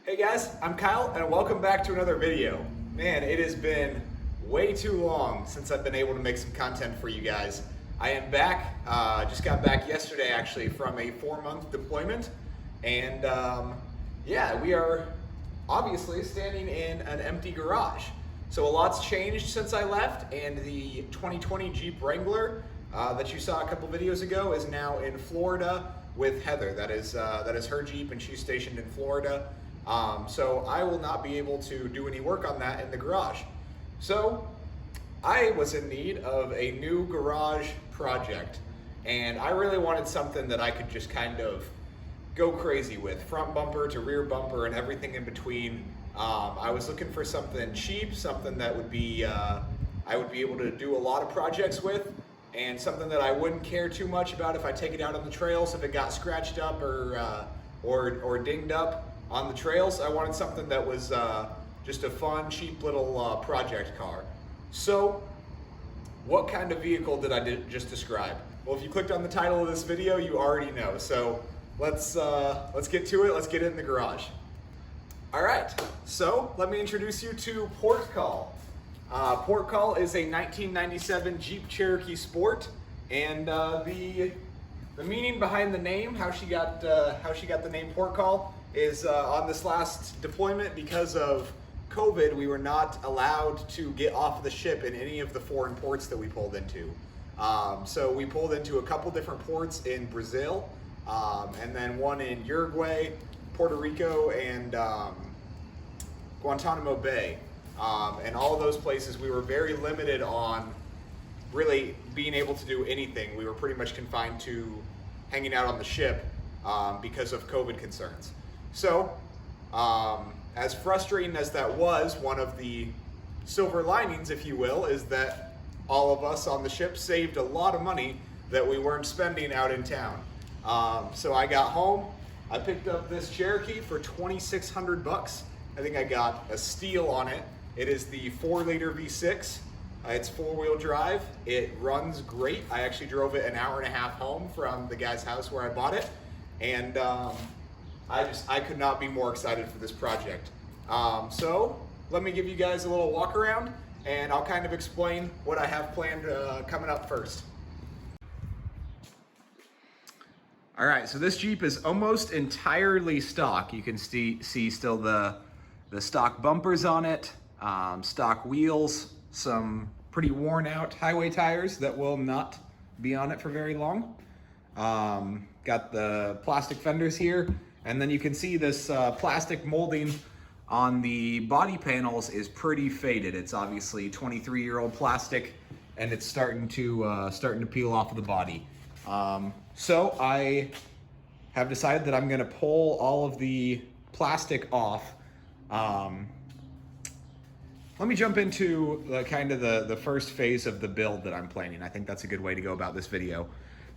Hey guys, I'm Kyle and welcome back to another video. Man, it has been way too long since I've been able to make some content for you guys. I am back, just got back yesterday actually from a 4-month deployment, and yeah, we are obviously standing in an empty garage. So a lot's changed since I left, and the 2020 Jeep Wrangler that you saw a couple videos ago is now in Florida with Heather. That is her Jeep, and she's stationed in Florida. So I will not be able to do any work on that in the garage. So I was in need of a new garage project, and I really wanted something that I could just kind of go crazy with, front bumper to rear bumper and everything in between. I was looking for something cheap, something that would be I would be able to do a lot of projects with, and something that I wouldn't care too much about if I take it out on the trails, if it got scratched up or dinged up on the trails. I wanted something that was just a fun, cheap little project car. So what kind of vehicle did I just describe? Well, if you clicked on the title of this video, you already know. So let's get to it. Let's get it in the garage. All right, so let me introduce you to Port Call. Port Call is a 1997 Jeep Cherokee Sport, and the meaning behind the name, how she got the name Port Call, is on this last deployment. Because of COVID, we were not allowed to get off the ship in any of the foreign ports that we pulled into. So we pulled into a couple different ports in Brazil, and then one in Uruguay, Puerto Rico, and Guantanamo Bay. And all of those places we were very limited on really being able to do anything. We were pretty much confined to hanging out on the ship because of COVID concerns. So, as frustrating as that was, one of the silver linings, if you will, is that all of us on the ship saved a lot of money that we weren't spending out in town. So I got home, I picked up this Cherokee for $2,600. I think I got a steal on it. It is the 4-liter V6. It's 4-wheel drive. It runs great. I actually drove it an hour and a half home from the guy's house where I bought it, and I could not be more excited for this project. So let me give you guys a little walk around, and I'll kind of explain what I have planned coming up first. All right, so this Jeep is almost entirely stock. You can see still the stock bumpers on it, stock wheels, some pretty worn out highway tires that will not be on it for very long. Got the plastic fenders here, and then you can see this plastic molding on the body panels is pretty faded. It's obviously 23-year-old plastic, and it's starting to peel off of the body. So I have decided that I'm gonna pull all of the plastic off. Let me jump into the first phase of the build that I'm planning. I think that's a good way to go about this video.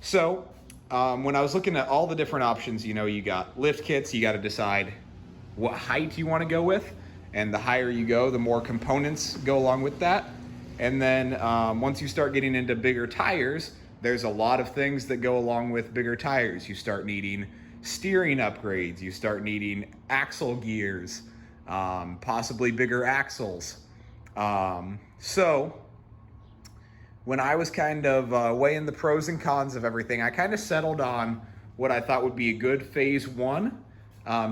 So when I was looking at all the different options, you got lift kits, you got to decide what height you want to go with, and the higher you go, the more components go along with that. And then once you start getting into bigger tires, there's a lot of things that go along with bigger tires. You start needing steering upgrades, you start needing axle gears, possibly bigger axles. So when I was kind of weighing the pros and cons of everything, I kind of settled on what I thought would be a good phase 1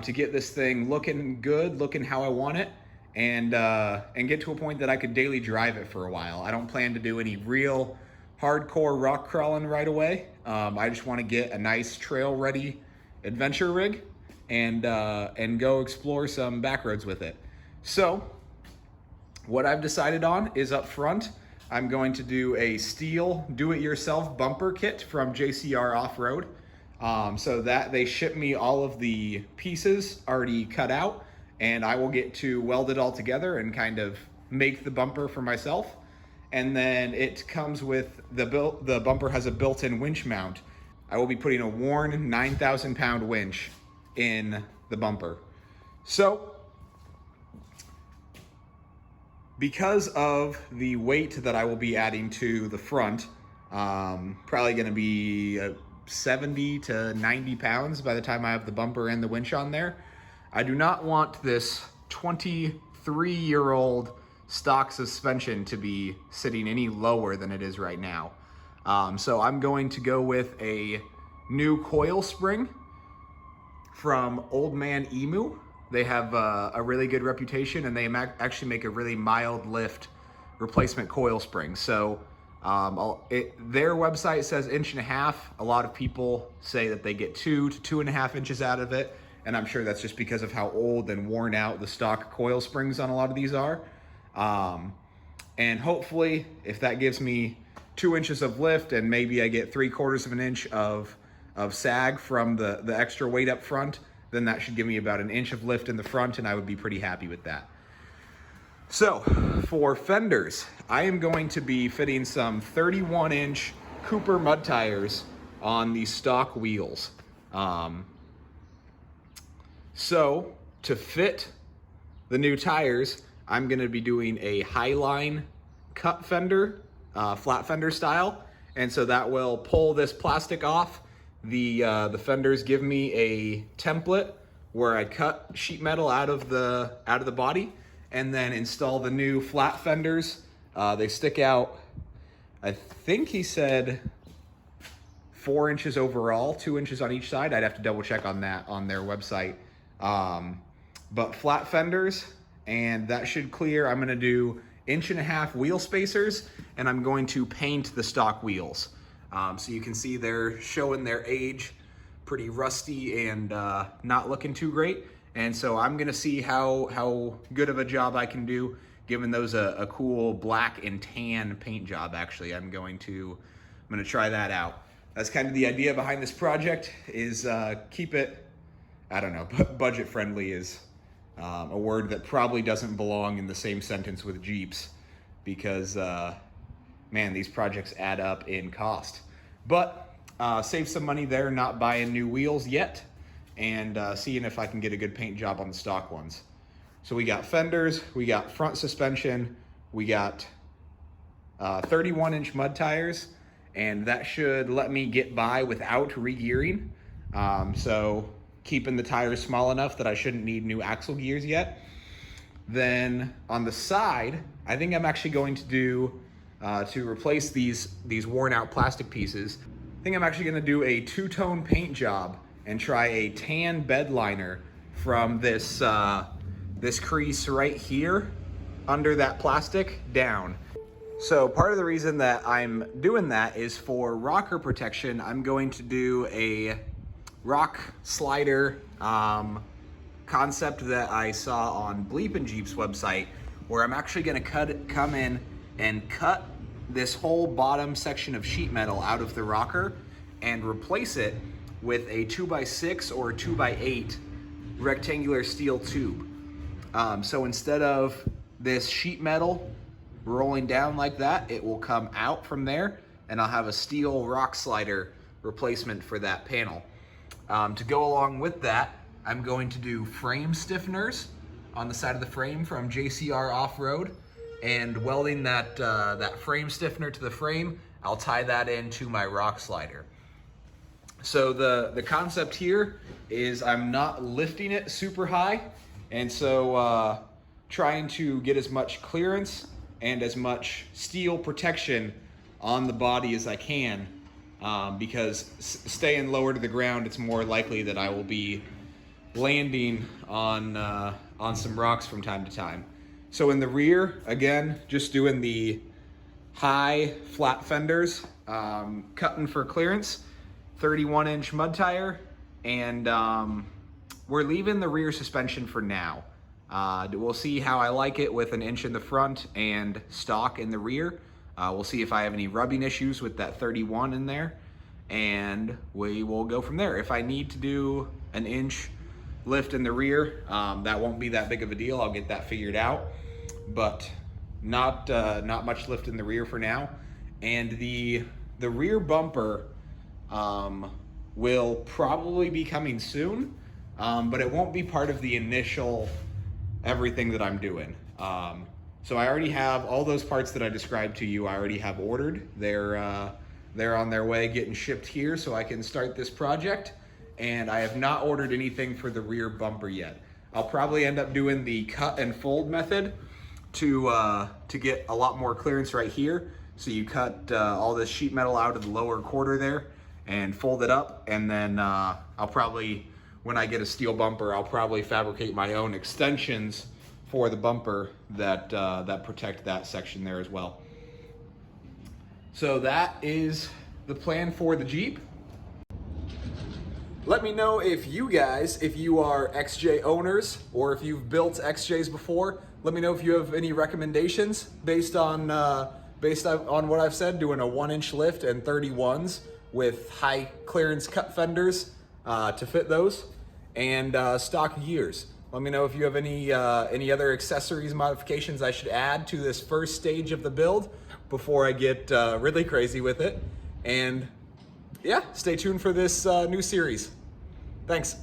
to get this thing looking good, looking how I want it, and get to a point that I could daily drive it for a while. I don't plan to do any real hardcore rock crawling right away. I just want to get a nice trail ready adventure rig and go explore some back roads with it. So what I've decided on is up front, I'm going to do a steel do-it-yourself bumper kit from JCR Off-Road. So that they ship me all of the pieces already cut out, and I will get to weld it all together and kind of make the bumper for myself. And then it comes with the bumper has a built-in winch mount. I will be putting a Warn 9,000 pound winch in the bumper. So because of the weight that I will be adding to the front, probably going to be 70 to 90 pounds by the time I have the bumper and the winch on there. I do not want this 23-year-old stock suspension to be sitting any lower than it is right now. So I'm going to go with a new coil spring from Old Man Emu. They have a really good reputation, and they actually make a really mild lift replacement coil spring. So their website says 1.5 inches. A lot of people say that they get 2 to 2.5 inches out of it, and I'm sure that's just because of how old and worn out the stock coil springs on a lot of these are. And hopefully, if that gives me 2 inches of lift and maybe I get 3/4 of an inch of sag from the extra weight up front, then that should give me about 1 inch of lift in the front, and I would be pretty happy with that. So for fenders, I am going to be fitting some 31-inch Cooper mud tires on the stock wheels. So to fit the new tires, I'm gonna be doing a Highline cut fender, flat fender style. And so that will pull this plastic off. The fenders give me a template where I cut sheet metal out of the body and then install the new flat fenders. They stick out, I think he said 4 inches overall, 2 inches on each side. I'd have to double check on that on their website. But flat fenders, and that should clear. I'm gonna do 1.5 inch wheel spacers, and I'm going to paint the stock wheels. So you can see they're showing their age, pretty rusty and not looking too great. And so I'm gonna see how good of a job I can do, giving those a cool black and tan paint job. Actually, I'm gonna try that out. That's kind of the idea behind this project, is keep it, I don't know, budget friendly is a word that probably doesn't belong in the same sentence with Jeeps, because man, these projects add up in cost. But save some money there, not buying new wheels yet, and seeing if I can get a good paint job on the stock ones. So we got fenders, we got front suspension, we got 31-inch mud tires, and that should let me get by without re-gearing. So keeping the tires small enough that I shouldn't need new axle gears yet. Then on the side, I think I'm actually going to do, to replace these worn out plastic pieces, I think I'm actually gonna do a two-tone paint job and try a tan bed liner from this, this crease right here under that plastic down. So part of the reason that I'm doing that is for rocker protection. I'm going to do a rock slider concept that I saw on Bleepin' Jeep's website, where I'm actually gonna come in and cut this whole bottom section of sheet metal out of the rocker and replace it with a 2x6 or 2x8 rectangular steel tube. So instead of this sheet metal rolling down like that, it will come out from there, and I'll have a steel rock slider replacement for that panel. To go along with that, I'm going to do frame stiffeners on the side of the frame from JCR Offroad, and welding that frame stiffener to the frame, I'll tie that into my rock slider. So the concept here is I'm not lifting it super high, and so trying to get as much clearance and as much steel protection on the body as I can, because staying lower to the ground, it's more likely that I will be landing on some rocks from time to time. So in the rear, again, just doing the high flat fenders, cutting for clearance, 31-inch mud tire, and we're leaving the rear suspension for now. We'll see how I like it with 1 inch in the front and stock in the rear. We'll see if I have any rubbing issues with that 31 in there, and we will go from there. If I need to do 1 inch lift in the rear, that won't be that big of a deal. I'll get that figured out, but not much lift in the rear for now. And the rear bumper will probably be coming soon, but it won't be part of the initial everything that I'm doing. So I already have all those parts that I described to you. I already have ordered. They're on their way getting shipped here so I can start this project. And I have not ordered anything for the rear bumper yet. I'll probably end up doing the cut and fold method to get a lot more clearance right here. So you cut all this sheet metal out of the lower quarter there and fold it up, and then I'll probably, when I get a steel bumper, I'll probably fabricate my own extensions for the bumper that that protect that section there as well. So that is the plan for the Jeep. Let me know if you guys, if you are XJ owners or if you've built XJs before. Let me know if you have any recommendations based on what I've said, doing a 1-inch lift and 31s with high clearance cut fenders to fit those, and stock gears. Let me know if you have any other accessories modifications I should add to this first stage of the build before I get really crazy with it. And yeah, stay tuned for this new series. Thanks.